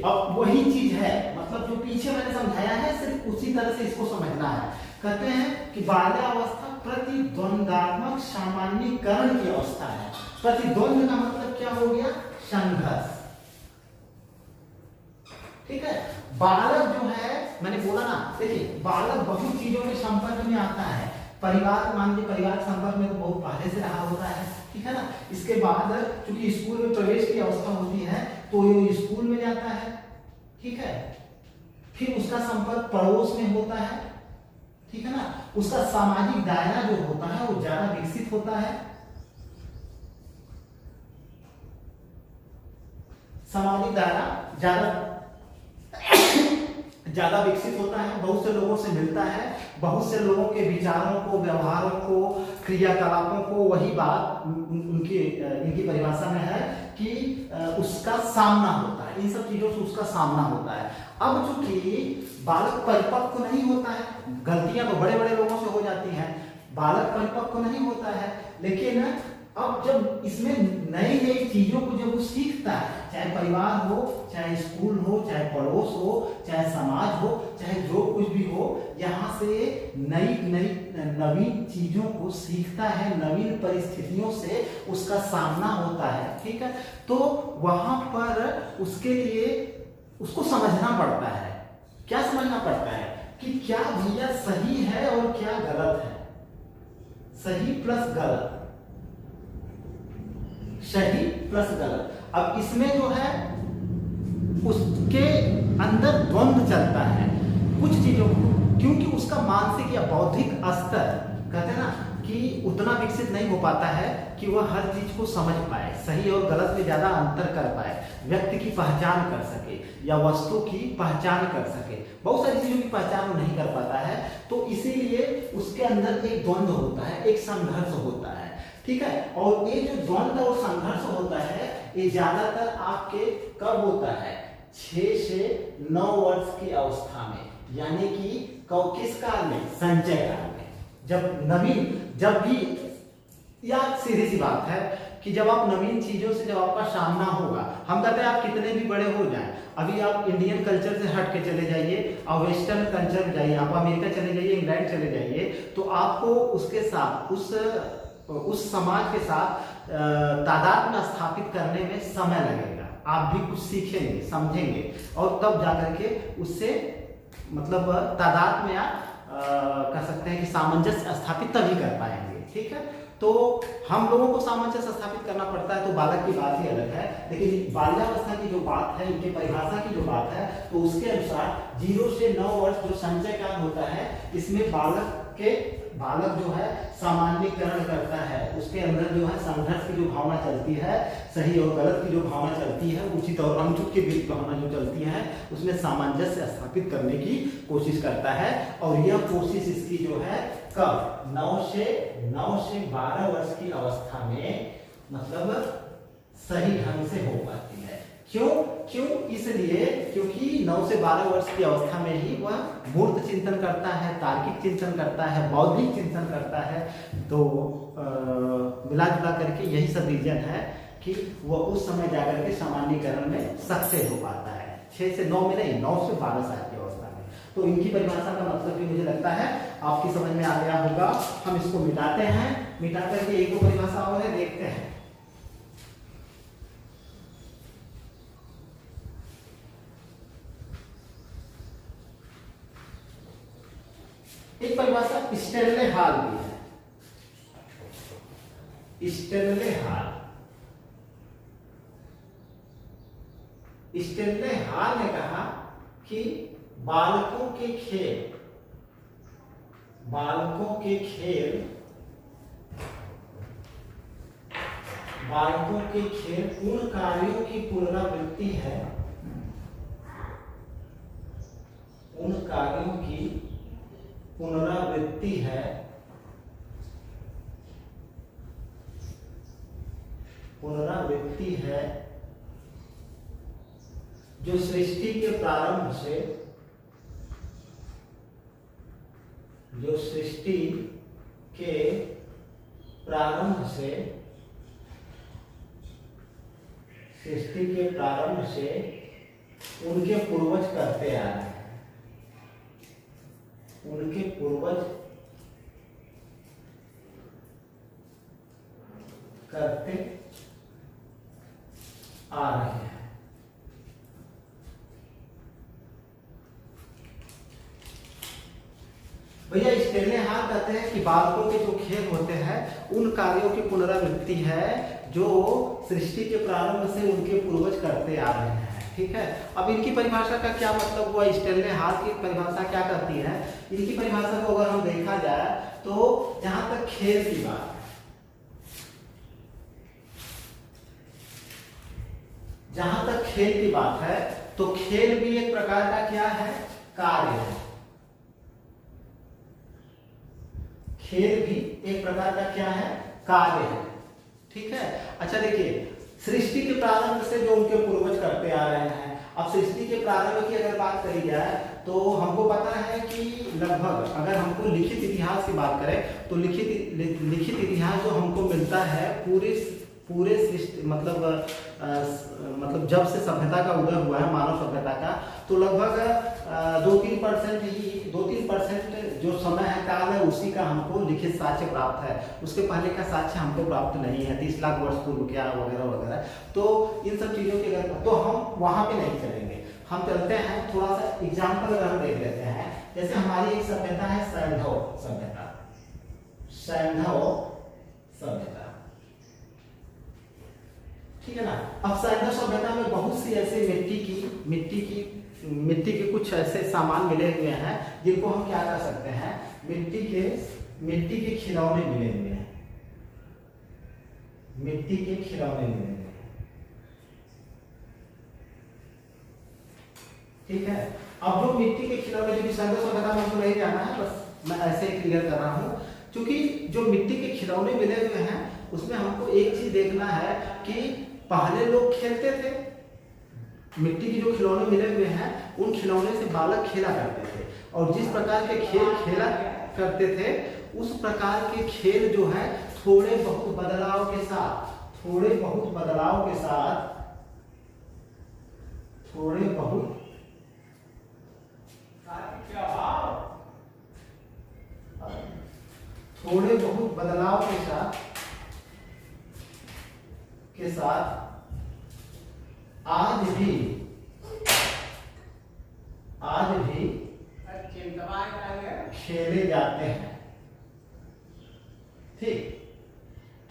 अब वही चीज है, मतलब जो पीछे मैंने समझाया है सिर्फ उसी तरह से इसको समझना है। कहते हैं कि बाल्यावस्था प्रतिद्वंद्वात्मक सामान्यीकरण की अवस्था है। प्रतिद्वंद का मतलब क्या हो गया, संघर्ष, ठीक है। बालक जो है, मैंने बोला ना, देखिए बालक बहुत चीजों के संपर्क में आता है। परिवार, मान लीजिए परिवार संपर्क में तो बहुत पहले से रहा होता है, ठीक है ना। इसके बाद चूंकि स्कूल में प्रवेश की अवस्था होती है तो ये स्कूल में जाता है, ठीक है। फिर उसका संपर्क पड़ोस में होता है, ठीक है ना। उसका सामाजिक दायरा जो होता है वो ज्यादा विकसित होता है, सामाजिक दायरा ज्यादा विकसित होता है, बहुत से लोगों से मिलता है, बहुत से लोगों के विचारों को, व्यवहारों को, क्रियाकलापों को, वही बात इनकी परिभाषा में है कि उसका सामना होता है, इन सब चीजों से उसका सामना होता है। अब चूंकि बालक परिपक्व नहीं होता है, गलतियां तो बड़े बड़े लोगों से हो जाती हैं, बालक परिपक्व नहीं होता है, लेकिन अब जब इसमें नई नई चीजों को जब वो सीखता है, चाहे परिवार हो, चाहे स्कूल हो, चाहे पड़ोस हो, चाहे समाज हो, चाहे जो कुछ भी हो, यहाँ से नवीन चीजों को सीखता है, नवीन परिस्थितियों से उसका सामना होता है, ठीक है। तो वहां पर उसके लिए उसको समझना पड़ता है। क्या समझना पड़ता है कि क्या भैया सही है और क्या गलत है, सही प्लस गलत, सही प्लस गलत। अब इसमें जो है उसके अंदर द्वंद्व चलता है कुछ चीजों को, क्योंकि उसका मानसिक या बौद्धिक स्तर, कहते हैं ना कि उतना विकसित नहीं हो पाता है कि वह हर चीज को समझ पाए, सही और गलत में ज्यादा अंतर कर पाए, व्यक्ति की पहचान कर सके या वस्तु की पहचान कर सके, बहुत सारी चीजों की पहचान वो नहीं कर पाता है। तो इसीलिए उसके अंदर एक द्वंद्व होता है, एक संघर्ष होता है, ठीक है। और ये जो द्वंद्व और संघर्ष होता है ये ज्यादातर आपके कब होता है, 6 से 9 वर्ष की अवस्था में, यानी कि किस काल में, संचय काल में, जब भी, या सीधी सी बात है कि जब आप नवीन चीजों से जब आपका सामना होगा, हम कहते हैं आप कितने भी बड़े हो जाएं, अभी आप इंडियन कल्चर से हट के चले जाइए और वेस्टर्न कल्चर में जाइए, आप अमेरिका चले जाइए, इंग्लैंड चले जाइए, तो आपको उसके साथ उस समाज के साथ तादाद में स्थापित करने में समय लगेगा, आप भी कुछ सीखेंगे, समझेंगे, और तब जाकर के उससे मतलब तादाद में आप कह सकते हैं कि सामंजस्य स्थापित तभी कर पाएंगे, ठीक है। तो हम लोगों को सामंजस्य स्थापित करना पड़ता है, तो बालक की बात ही अलग है, लेकिन बाल्यावस्था की जो बात है, इनके परिभाषा की जो बात है, तो उसके अनुसार 0 से 9 वर्ष जो संचय काल होता है, इसमें बालक जो है सामान्यीकरण करता है, उसके अंदर जो है संघर्ष की जो भावना चलती है, सही और गलत की जो भावना चलती है, उचित और अनुचित की भी भावना जो चलती है, उसमें सामंजस्य स्थापित करने की कोशिश करता है। और यह कोशिश इसकी जो है कब, 9 से 12 वर्ष की अवस्था में मतलब सही ढंग से हो पाती है। क्यों इसलिए क्योंकि 9 से 12 वर्ष की अवस्था में ही वह मूर्त चिंतन करता है, तार्किक चिंतन करता है, बौद्धिक चिंतन करता है। तो मिला जुला करके यही सब रीजन है कि वह उस समय जाकर के सामान्यीकरण में सक्सेस हो पाता है, 6 से 9 में नहीं, 9 से 12 साल की अवस्था में। तो इनकी परिभाषा का मतलब भी मुझे लगता है आपकी समझ में आ गया होगा। हम इसको मिटाते हैं, मिटा करके एक दो परिभाषा और है, देखते हैं। एक परिभाषा स्टेनले हाल भी है, स्टेनले हाल ने कहा कि बालकों के खेल उन कार्यों की पुनरावृत्ति है, उन कार्यों की पुनरावृत्ति है जो सृष्टि के प्रारंभ से उनके पूर्वज करते आ रहे हैं, उनके पूर्वज करते आ रहे हैं। भैया स्टेनले हाल कहते हैं कि बालकों के जो खेल होते हैं उन कार्यों की पुनरावृत्ति है जो सृष्टि के प्रारंभ से उनके पूर्वज करते आ रहे हैं। ठीक है। अब इनकी परिभाषा का क्या मतलब हुआ, स्टेनले हाल की परिभाषा क्या करती है, इनकी परिभाषा को अगर हम देखा जाए तो जहां तक खेल की बात, जहां तक खेल की बात है तो खेल भी एक प्रकार का क्या है, कार्य है। खेल भी एक प्रकार का क्या है, कार्य है, ठीक है। अच्छा देखिए, सृष्टि के प्रारंभ से जो उनके पूर्वज करते आ रहे हैं, अब सृष्टि के प्रारंभ की अगर बात करी जाए तो हमको पता है कि लगभग, अगर हमको लिखित इतिहास की बात करें तो लिखित इतिहास जो हमको मिलता है पूरे सृष्टि मतलब जब से सभ्यता का उदय हुआ है, मानव सभ्यता का, तो लगभग 2-3% जो समय है, काल है, उसी का हमको लिखित साक्ष्य प्राप्त है। उसके पहले का साक्ष्य हमको प्राप्त नहीं है, 30 लाख वर्ष पूर्व क्या वगैरह वगैरह। तो इन सब चीज़ों की अगर तो हम वहाँ पे नहीं चलेंगे, हम चलते हैं थोड़ा सा एग्जाम्पल अगर हम देख लेते हैं। जैसे हमारी एक सभ्यता है सैंधव सभ्यता, सैंधव सभ्यता, ठीक है ना। अब सैंधव सभ्यता में बहुत सी ऐसे मिट्टी के कुछ ऐसे सामान मिले हुए हैं जिनको हम क्या कर सकते हैं, मिट्टी के खिलौने मिले हुए हैं, मिट्टी के खिलौने मिले हुए हैं, ठीक है। अब जो मिट्टी के खिलौने, जो सैंधव सभ्यता में हमको नहीं जाना है, बस मैं ऐसे ही क्लियर कर रहा हूँ, क्योंकि जो मिट्टी के खिलौने मिले हुए हैं उसमें हमको एक चीज देखना है कि पहले लोग खेलते थे, मिट्टी के जो खिलौने मिले हुए हैं उन खिलौने से बालक खेला करते थे, और जिस प्रकार के खेल खेला करते थे उस प्रकार के खेल जो है थोड़े बहुत बदलाव के साथ, थोड़े बहुत बदलाव के साथ आज भी खेले जाते हैं, ठीक।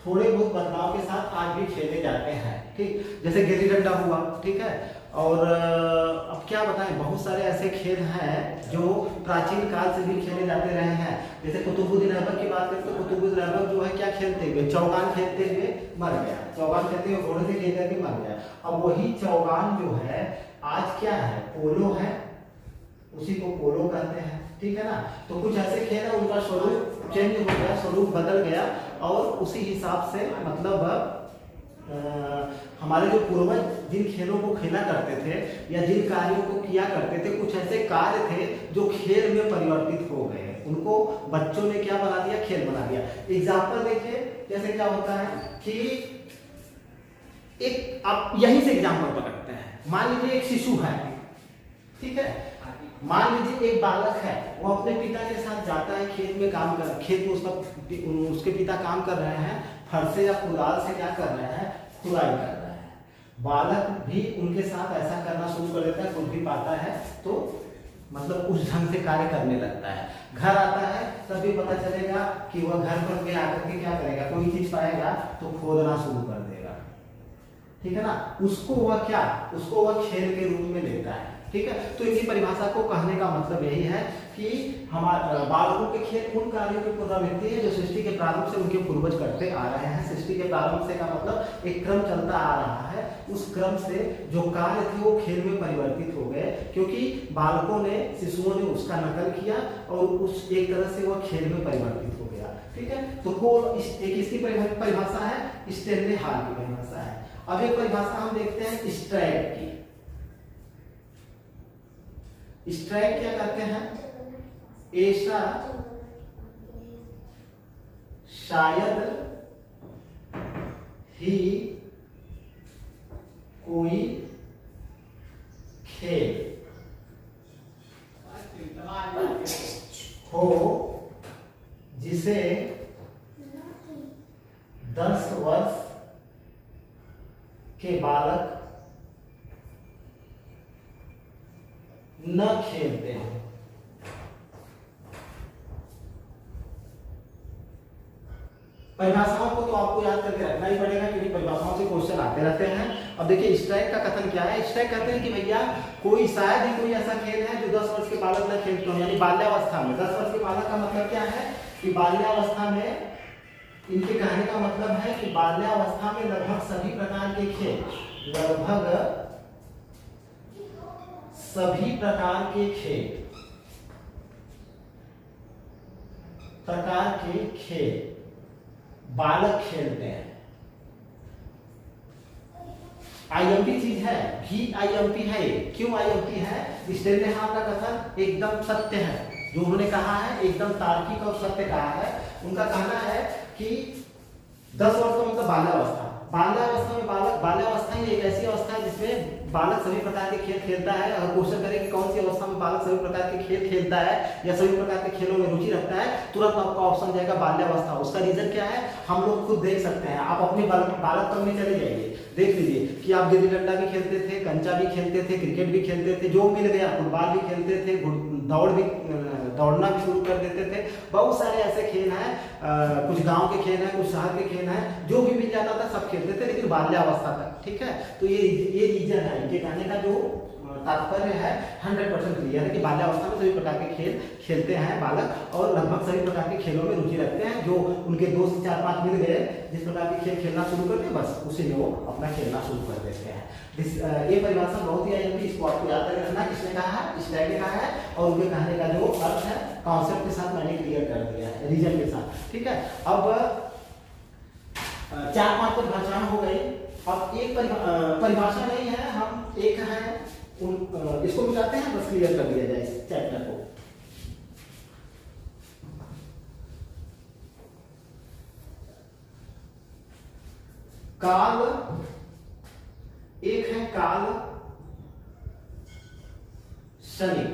थोड़े बहुत बदलाव के साथ आज भी खेले जाते हैं, ठीक। जैसे गिल्ली डंडा हुआ, ठीक है। और अब क्या बताएं, बहुत सारे ऐसे खेल हैं जो प्राचीन काल से भी खेले जाते रहे हैं। जैसे कुतुबुद्दीन ऐबक की बात करें तो कुतुबुद्दीन ऐबक जो है क्या खेलते हुए, चौगान खेलते हुए मर गया, चौगान खेलते हुए घोड़े से खेल करके मर गया। अब वही चौगान जो है आज क्या है, पोलो है, उसी को पोलो कहते हैं, ठीक है ना। तो कुछ ऐसे खेल है उनका स्वरूप चेंज हो गया, स्वरूप बदल गया, और उसी हिसाब से मतलब हमारे जो पूर्वज जिन खेलों को खेला करते थे या जिन कार्यों को किया करते थे, कुछ ऐसे कार्य थे जो खेल में परिवर्तित हो गए, उनको बच्चों ने क्या बना दिया, खेल बना दिया। एग्जाम्पल देखिए, जैसे क्या होता है कि एक, आप यहीं से एग्जाम्पल पकड़ते हैं। मान लीजिए एक शिशु है, ठीक है, मान लीजिए एक बालक है, वो अपने पिता के साथ जाता है खेत में काम कर, खेत में उसके पिता काम कर रहे हैं, फरसे या कुदाल से क्या कर रहे हैं, खुदाई कर रहे हैं। बालक भी उनके साथ ऐसा करना शुरू कर देता है, कुछ भी पाता है तो मतलब उस ढंग से कार्य करने लगता है। घर आता है तभी पता चलेगा कि वह घर पर के आकर के क्या करेगा, कोई चीज पाएगा तो खोदना शुरू कर देगा, ठीक है ना। उसको वह खेल के रूप में लेता है, ठीक है। तो इसी परिभाषा को कहने का मतलब यही है कि हमारे बालकों के खेल उन कार्यों की पुनरावृत्ति है जो सृष्टि के प्रारंभ से उनके पूर्वज करते आ रहे हैं। सृष्टि के प्रारंभ से का मतलब एक क्रम चलता आ रहा है, उस क्रम से जो कार्य थे वो खेल में परिवर्तित हो गए, क्योंकि बालकों ने, शिशुओं ने उसका नकल किया और उस एक तरह से वह खेल में परिवर्तित हो गया, ठीक है। तो एक इसकी परिभाषा है, स्टेनले हाल की परिभाषा है। अब एक परिभाषा हम देखते हैं स्ट्रैक की। स्ट्राइक क्या कहते हैं, ऐसा शायद ही कोई खेल हो जिसे 10 वर्ष के बालक न खेलते हैं। परिभाषाओं को तो आपको याद करके रखना ही पड़ेगा, क्योंकि परिभाषाओं से क्वेश्चन आते रहते हैं। अब देखिए स्ट्राइक का कथन क्या है। स्ट्राइक कहते हैं कि भैया कोई शायद ही कोई ऐसा खेल है जो 10 वर्ष के बालक न खेलते हो, यानी बाल्यावस्था में। 10 वर्ष के बालक का मतलब क्या है कि बाल्यावस्था में, इनके कहने का मतलब है कि बाल्यावस्था में लगभग सभी प्रकार के खेल, लगभग सभी प्रकार के खेल बालक खेलते हैं। आईएमपी चीज है, भी आईएमपी है। क्यों आईएमपी है? स्टेनलेहार का कथन एकदम सत्य है, जो उन्होंने कहा है एकदम तार्किक और सत्य कहा है। उनका कहना है कि 10 वर्ष का मतलब बाल्यावस्था। बाल्यावस्था में बाल्यावस्था ही एक ऐसी अवस्था है जिसमें बालक सभी प्रकार के खेल खेलता है। अगर क्वेश्चन करें कि कौन सी अवस्था में बालक सभी प्रकार के खेल खेलता है या सभी प्रकार के खेलों में रुचि रखता है, तुरंत आपका ऑप्शन जाएगा बाल्यावस्था। उसका रीजन क्या है हम लोग खुद देख सकते हैं। आप अपने बालकपन में चले जाइए, देख लीजिए कि आप गिल्ली डंडा भी खेलते थे, कंचा भी खेलते थे, क्रिकेट भी खेलते थे, जो मिल गया, फुटबॉल भी खेलते थे, दौड़ना भी शुरू कर देते थे। बहुत सारे ऐसे खेल हैं, कुछ गांव के खेल हैं, कुछ शहर के खेल हैं, जो भी मिल जाता था सब खेलते थे, लेकिन बाल्यावस्था तक। ठीक है, तो ये रीजन है इनके कहने का। जो तात्पर्य है 100% क्लियर है कि बाल्यावस्था में सभी प्रकार के खेल खेलते हैं बालक, और लगभग सभी प्रकार के खेलों में रुचि रखते हैं। जो उनके 2 से 4-5 मिल गए, जिस प्रकार के खेल खेलना शुरू करते हैं, बस उसी में वो अपना खेलना शुरू कर देते हैं। ये परिभाषा बहुत ही आईएमपी, इस बात को याद रखना। किसने कहा है? स्ट्राइक ने कहा है, और उनके कहने का जो अर्थ है कॉन्सेप्ट के साथ मैंने क्लियर कर दिया है, रीजन के साथ। ठीक है, अब 4-5 परिभाषाएं हो गई। अब एक परिभाषा नहीं है, हम एक है इसको मिलाते हैं, बस क्लियर कर दिया जाए इस चैप्टर को। काल, एक है काल क्षणिक।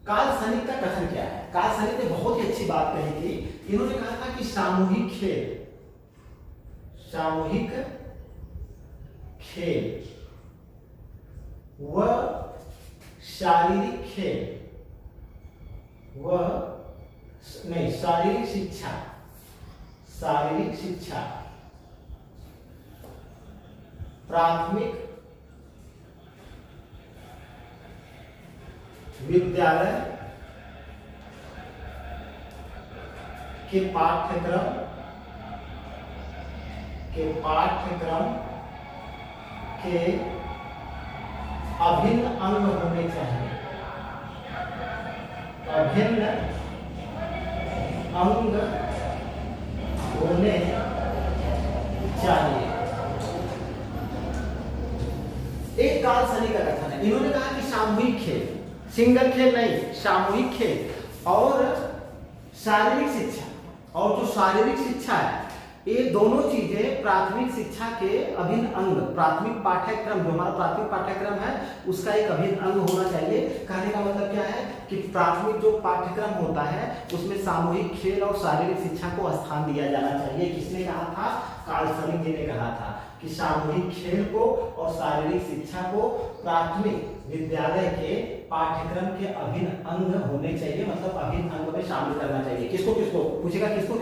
काल क्षणिक का कथन क्या है? काल क्षणिक ने बहुत ही अच्छी बात कही थी। इन्होंने कहा था कि सामूहिक खेल व शारीरिक खेल व नहीं शारीरिक शिक्षा प्राथमिक विद्यालय के पाठ्यक्रम के अभिन्न अंग होने चाहिए। अभिन्न अंग होने चाहिए। एक काल क्षणिक का कथन है। इन्होंने कहा कि सामूहिक खेल, सिंगल खेल नहीं, सामूहिक खेल और शारीरिक शिक्षा, और जो शारीरिक शिक्षा है, ये दोनों चीजें प्राथमिक शिक्षा के अभिन्न अंग, प्राथमिक पाठ्यक्रम, जो हमारा प्राथमिक पाठ्यक्रम है उसका एक अभिन्न अंग होना चाहिए। कहने का मतलब क्या है कि प्राथमिक जो पाठ्यक्रम होता है उसमें सामूहिक खेल और शारीरिक शिक्षा को स्थान दिया जाना चाहिए। किसने कहा था? काल क्षणिक जी ने कहा था कि सामूहिक खेल को और शारीरिक शिक्षा को प्राथमिक विद्यालय के पाठ्यक्रम के अभिन्न अंग होने चाहिए, मतलब अभिन्न अंग में शामिल करना चाहिए। किसको पूछेगा, किसको?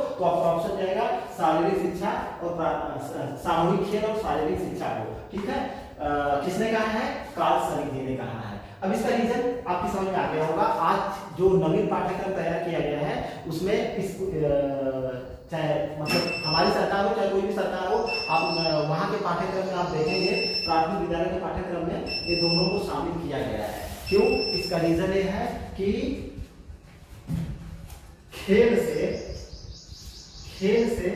तो आपका ऑप्शन जाएगा शारीरिक शिक्षा और सामूहिक खेल और शारीरिक शिक्षा को। ठीक है, किसने कहा है? काल क्षणिक जी ने कहा है। अब इसका रीजन आपकी समझ में आ गया होगा। आज जो नवीन पाठ्यक्रम तैयार किया गया है उसमें इस चाहे मतलब हमारी सरकार हो चाहे कोई भी सरकार हो, आप वहाँ के पाठ्यक्रम में आप देखेंगे, प्राथमिक विद्यालय के पाठ्यक्रम में ये दोनों को शामिल किया गया है। क्यों? इसका रीजन ये है कि खेल से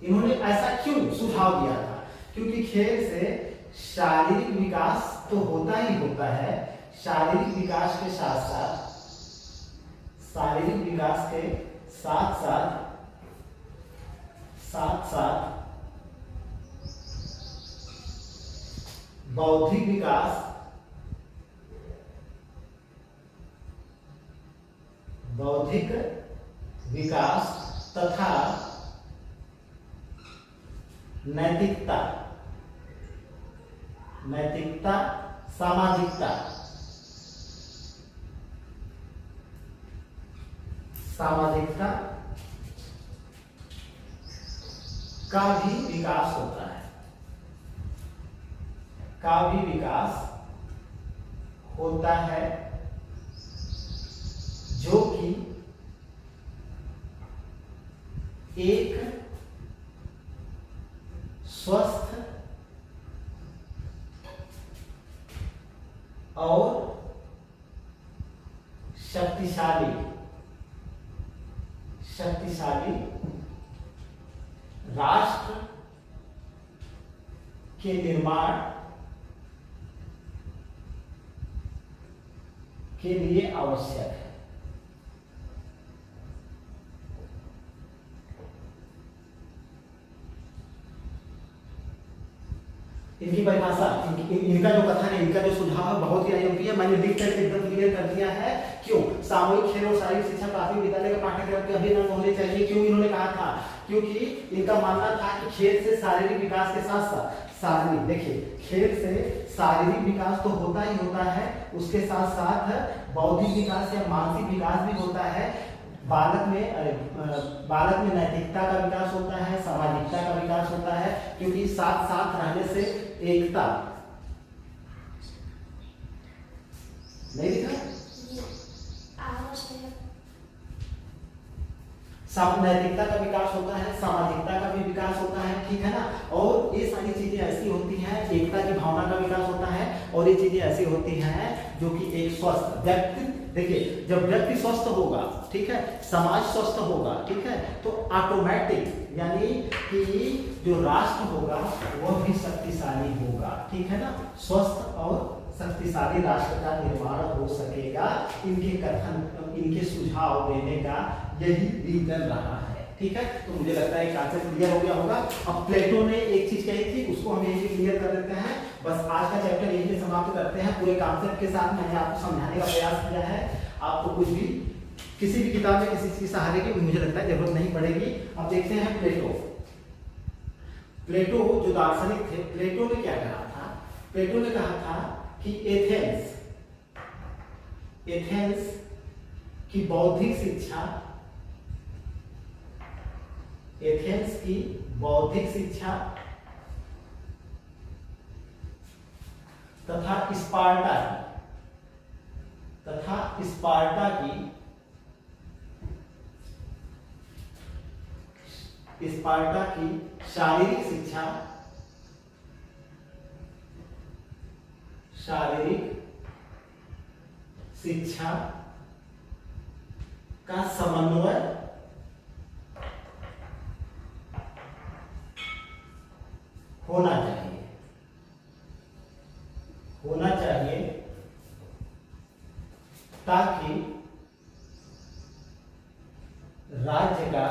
इन्होंने ऐसा क्यों सुझाव दिया था? क्योंकि खेल से शारीरिक विकास तो होता ही होता है, शारीरिक विकास के साथ साथ बौद्धिक विकास तथा नैतिकता, सामाजिकता का भी विकास होता है। का भी विकास होता है, जो कि एक स्वस्थ और शक्तिशाली राष्ट्र के निर्माण के लिए आवश्यक है। इनकी परिभाषा, इनका जो कथन है, इनका जो सुझाव है बहुत ही अयोग्य है। मैंने लिख करके एकदम क्लियर कर दिया है। क्यों? सामूहिक खेल और शारीरिक शिक्षा प्राथमिक विद्यालय का पाठ्यक्रम के अभिन्न होने चाहिए। क्यों इन्होंने कहा था? क्योंकि इनका मानना था कि खेल से शारीरिक विकास के साथ साथ देखिए, खेल से शारीरिक विकास तो होता ही होता है, उसके साथ साथ बौद्धिक विकास या मानसिक विकास भी होता है। बालक में नैतिकता का विकास होता है, सामाजिकता का विकास होता है, क्योंकि साथ साथ रहने से एकता नहीं दिखा, नैतिकता का विकास होता है, सामाजिकता का भी विकास होता है, ठीक है ना। और ये सारी चीजें ऐसी होती हैं, एकता की भावना का विकास होता है, और ये चीजें ऐसी होती हैं जो कि एक स्वस्थ व्यक्ति, देखिए जब व्यक्ति स्वस्थ होगा, ठीक है, समाज स्वस्थ होगा, ठीक है, तो ऑटोमेटिक यानी कि जो राष्ट्र होगा वह भी शक्तिशाली होगा, ठीक है ना। स्वस्थ और शक्तिशाली राष्ट्र का निर्माण हो सकेगा। इनके कथन, इनके सुझाव देने का यही रीजन रहा है, ठीक है। तो मुझे लगता है कॉन्सेप्ट क्लियर हो गया होगा। अब प्लेटो ने एक चीज कही थी, उसको हम यही क्लियर कर देते हैं। बस आज का चैप्टर यही समाप्त करते हैं। पूरे कॉन्सेप्ट के साथ मैंने आपको समझाने का प्रयास किया है। आपको कुछ भी किसी भी किताब में किसी चीज की सहारे की मुझे लगता है जरूरत नहीं पड़ेगी। अब देखते हैं प्लेटो जो दार्शनिक थे, प्लेटो ने क्या कहा था? प्लेटो ने कहा था कि एथेंस की बौद्धिक शिक्षा, एथेंस की बौद्धिक शिक्षा तथा स्पार्टा की शारीरिक शिक्षा का समन्वय होना चाहिए ताकि राज्य का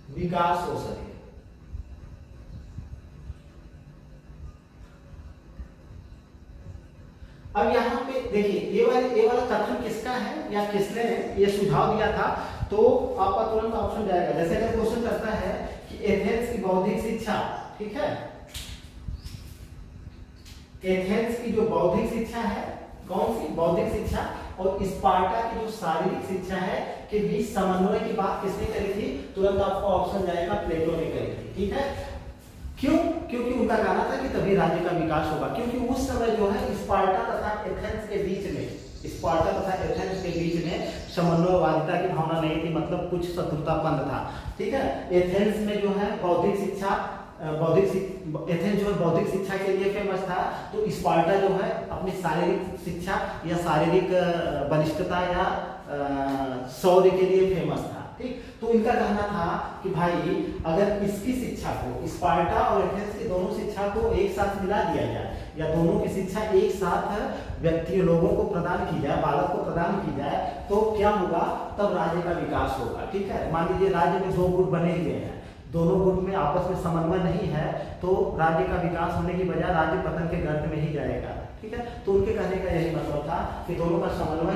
विकास हो सके। अब यहाँ पे देखिए, ये वाला कथन किसका है या किसने ये सुझाव दिया था? तो आपका तुरंत ऑप्शन जाएगा। जैसे अगर क्वेश्चन करता है कि एथेंस की बौद्धिक शिक्षा, ठीक है, एथेंस की जो बौद्धिक शिक्षा है, कौन सी बौद्धिक शिक्षा, और स्पार्टा की जो शारीरिक शिक्षा है के बीच समन्वय की बात किसने करी थी? तुरंत आपको ऑप्शन जाएगा, प्लेटो ने करी थी, ठीक है। क्यों? क्योंकि उनका कहना था कि तभी राज्य का विकास होगा। क्योंकि उस समय जो है स्पार्टा तथा एथेंस के बीच में समन्वयवादिता की भावना नहीं थी, मतलब कुछ शत्रुतापन था, ठीक है। एथेंस में जो है बौद्धिक शिक्षा, एथेंस जो है बौद्धिक शिक्षा के लिए फेमस था, तो स्पार्टा जो है अपनी शारीरिक शिक्षा या शारीरिक बलिष्ठता या शौर्य के लिए फेमस था, ठीक। तो इनका कहना था कि भाई अगर इसकी शिक्षा को, स्पार्टा और एथेंस की दोनों शिक्षा को एक साथ मिला दिया जाए, या दोनों की शिक्षा एक साथ लोगों को प्रदान की जाए, बालक को प्रदान की जाए, तो क्या होगा? तब राज्य का विकास होगा, ठीक है। मान लीजिए राज्य में दो गुट बने हुए हैं, दोनों गुट में आपस में समन्वय नहीं है, तो राज्य का विकास होने की बजाय राज्य पतन के गर्त में ही जाएगा, ठीक है। तो उनके कहने का यही मतलब था कि दोनों का समन्वय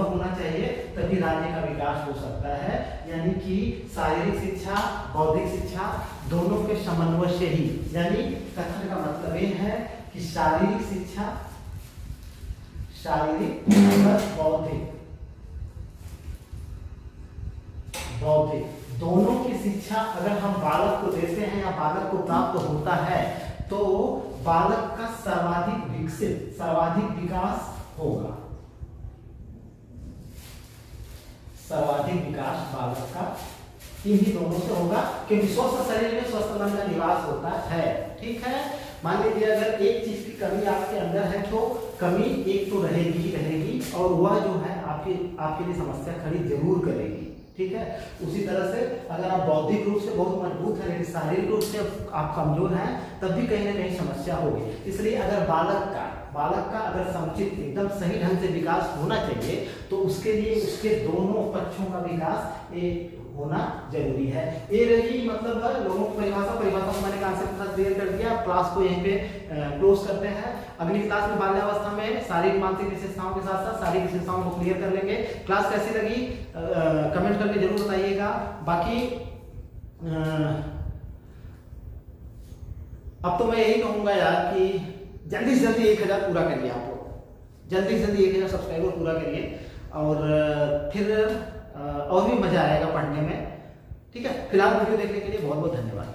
होना चाहिए, तभी राज्य का विकास हो सकता है। यानी कि शारीरिक शिक्षा, बौद्धिक शिक्षा दोनों के समन्वय से ही, यानी कथन का मतलब ये है कि शारीरिक शिक्षा, बौद्धिक दोनों की शिक्षा अगर हम बालक को देते हैं या बालक को प्राप्त होता है तो बालक का सर्वाधिक विकास होगा। सर्वाधिक विकास बालक का इन्हीं दोनों से होगा, क्योंकि स्वस्थ शरीर में स्वस्थ मन का निवास होता है। ठीक है, मान लीजिए अगर एक चीज की कमी आपके अंदर है तो कमी एक तो रहेगी ही रहेगी, और वह जो है आपके लिए समस्या खड़ी जरूर करेगी। ठीक है, उसी तरह से अगर आप बौद्धिक रूप से बहुत मजबूत हैं लेकिन शारीरिक रूप से आप कमजोर हैं तब भी कहीं ना कहीं समस्या होगी। इसलिए अगर बालक का अगर समुचित एकदम सही ढंग से विकास होना चाहिए तो उसके लिए उसके दोनों पक्षों का विकास होना जरूरी है। ये रही मतलब लोगों की परिभाषा को मैंने कांसेप्ट क्लियर कर दिया। क्लास को यहीं पे क्लोज करते हैं। अगली क्लास में बाल्यावस्था में शारीरिक मानसिक विशेषताओं के साथ साथ शारीरिक विशेषताओं को क्लियर कर लेंगे। क्लास कैसी लगी कमेंट करके जरूर बताइएगा। बाकी अब तो मैं यही कहूंगा यार कि जल्दी से जल्दी 1000 पूरा करिए। आप लोग जल्दी से जल्दी 1000 सब्सक्राइबर पूरा करिए और फिर और भी मजा आएगा पढ़ने में। ठीक है, फिलहाल वीडियो देखने के लिए बहुत बहुत धन्यवाद।